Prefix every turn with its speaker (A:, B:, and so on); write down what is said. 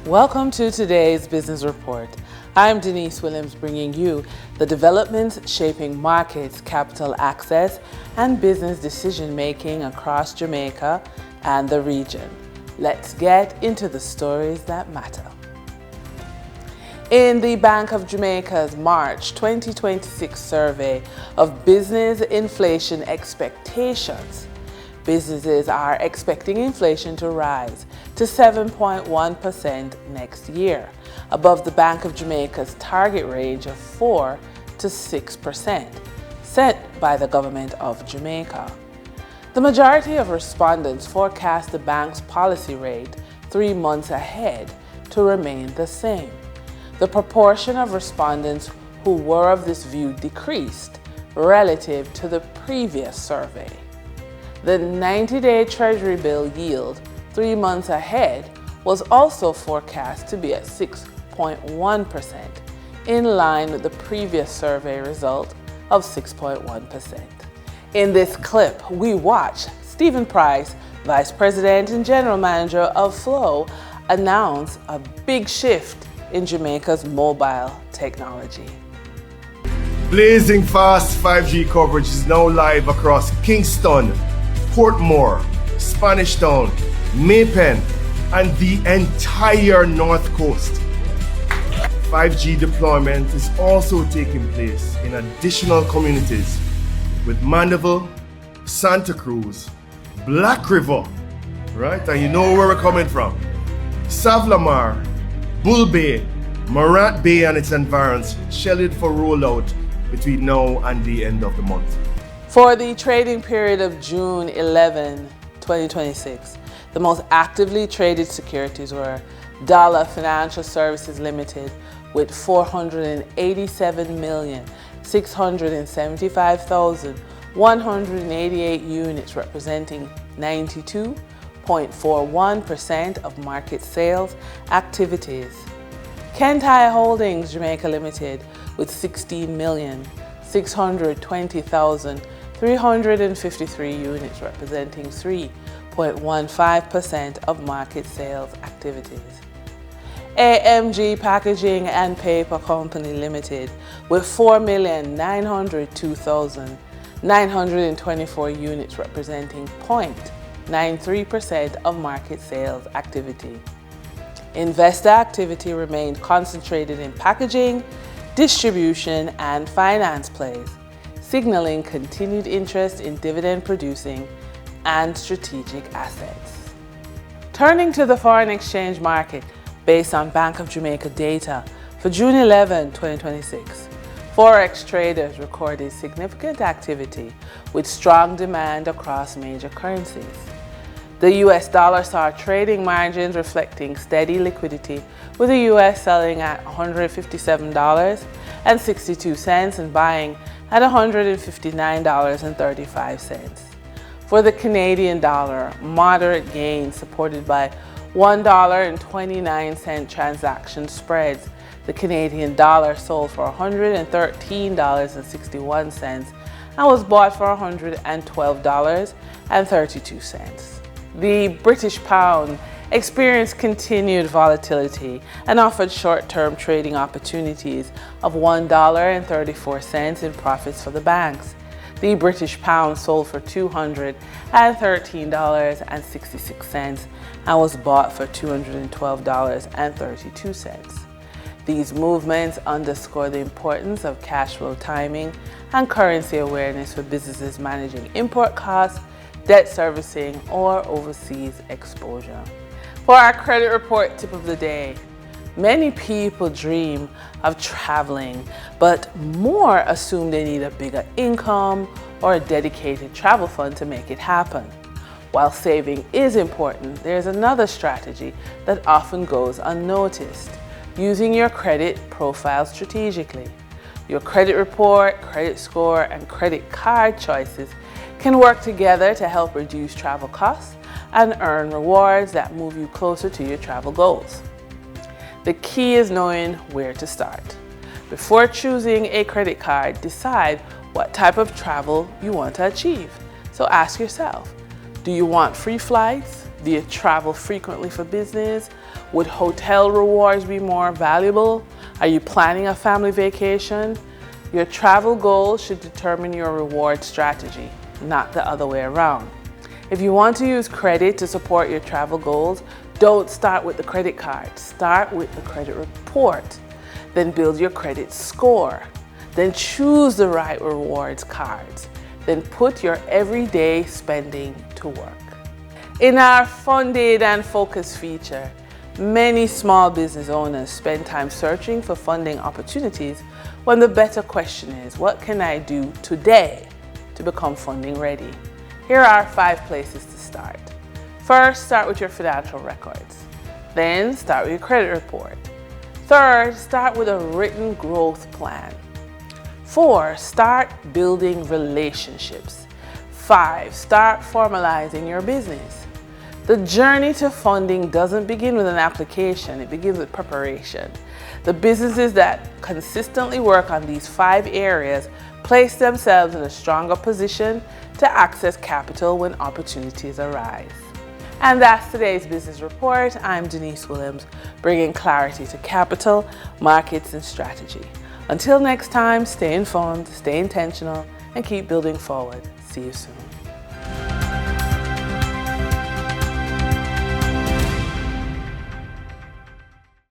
A: Welcome to today's Business Report. I'm Denise Williams, bringing you the developments shaping markets, capital access, and business decision-making across Jamaica and the region. Let's get into the stories that matter. In the Bank of Jamaica's March 2026 survey of business inflation expectations, businesses are expecting inflation to rise to 7.1% next year, above the Bank of Jamaica's target range of 4 to 6%, set by the Government of Jamaica. The majority of respondents forecast the bank's policy rate 3 months ahead to remain the same. The proportion of respondents who were of this view decreased relative to the previous survey. The 90-day Treasury bill yield 3 months ahead was also forecast to be at 6.1%, in line with the previous survey result of 6.1%. In this clip, we watch Stephen Price, Vice President and General Manager of Flow, announce a big shift in Jamaica's mobile technology.
B: Blazing fast 5G coverage is now live across Kingston, Portmore, Spanish Town, Maypen, and the entire North Coast. 5G deployment is also taking place in additional communities with Mandeville, Santa Cruz, Black River, right? And you know where we're coming from. Savlamar, Bull Bay, Morant Bay and its environs scheduled for rollout between now and the end of the month.
A: For the trading period of June 11, 2026, the most actively traded securities were Dollar Financial Services Limited with 487,675,188 units, representing 92.41% of market sales activities. Kentai Holdings Jamaica Limited with 16,620,353 units, representing 3.15% of market sales activities. AMG Packaging and Paper Company Limited with 4,902,924 units, representing 0.93% of market sales activity. Investor activity remained concentrated in packaging, distribution, and finance plays, signaling continued interest in dividend-producing and strategic assets. Turning to the foreign exchange market, based on Bank of Jamaica data for June 11, 2026, Forex traders recorded significant activity with strong demand across major currencies. The US dollar saw trading margins reflecting steady liquidity, with the US selling at $157.62 and buying at $159.35. For the Canadian dollar, moderate gains supported by $1.29 transaction spreads. The Canadian dollar sold for $113.61 and was bought for $112.32. The British pound experienced continued volatility and offered short-term trading opportunities of $1.34 in profits for the banks. The British pound sold for $213.66 and was bought for $212.32. These movements underscore the importance of cash flow timing and currency awareness for businesses managing import costs, debt servicing, or overseas exposure. For our credit report tip of the day, many people dream of traveling, but more assume they need a bigger income or a dedicated travel fund to make it happen. While saving is important, there's another strategy that often goes unnoticed: using your credit profile strategically. Your credit report, credit score, and credit card choices can work together to help reduce travel costs and earn rewards that move you closer to your travel goals. The key is knowing where to start. Before choosing a credit card, decide what type of travel you want to achieve. So ask yourself, do you want free flights? Do you travel frequently for business? Would hotel rewards be more valuable? Are you planning a family vacation? Your travel goals should determine your reward strategy, not the other way around. If you want to use credit to support your travel goals, don't start with the credit card. Start with the credit report. Then build your credit score. Then choose the right rewards cards. Then put your everyday spending to work. In our Funded and Focus feature, many small business owners spend time searching for funding opportunities when the better question is, what can I do today to become funding ready? Here are 5 places to start. First, start with your financial records. Then, start with your credit report. Third, start with a written growth plan. 4, start building relationships. 5, start formalizing your business. The journey to funding doesn't begin with an application, it begins with preparation. The businesses that consistently work on these 5 areas place themselves in a stronger position to access capital when opportunities arise. And that's today's business report. I'm Denise Williams, bringing clarity to capital, markets, and strategy. Until next time, stay informed, stay intentional, and keep building forward. See you soon.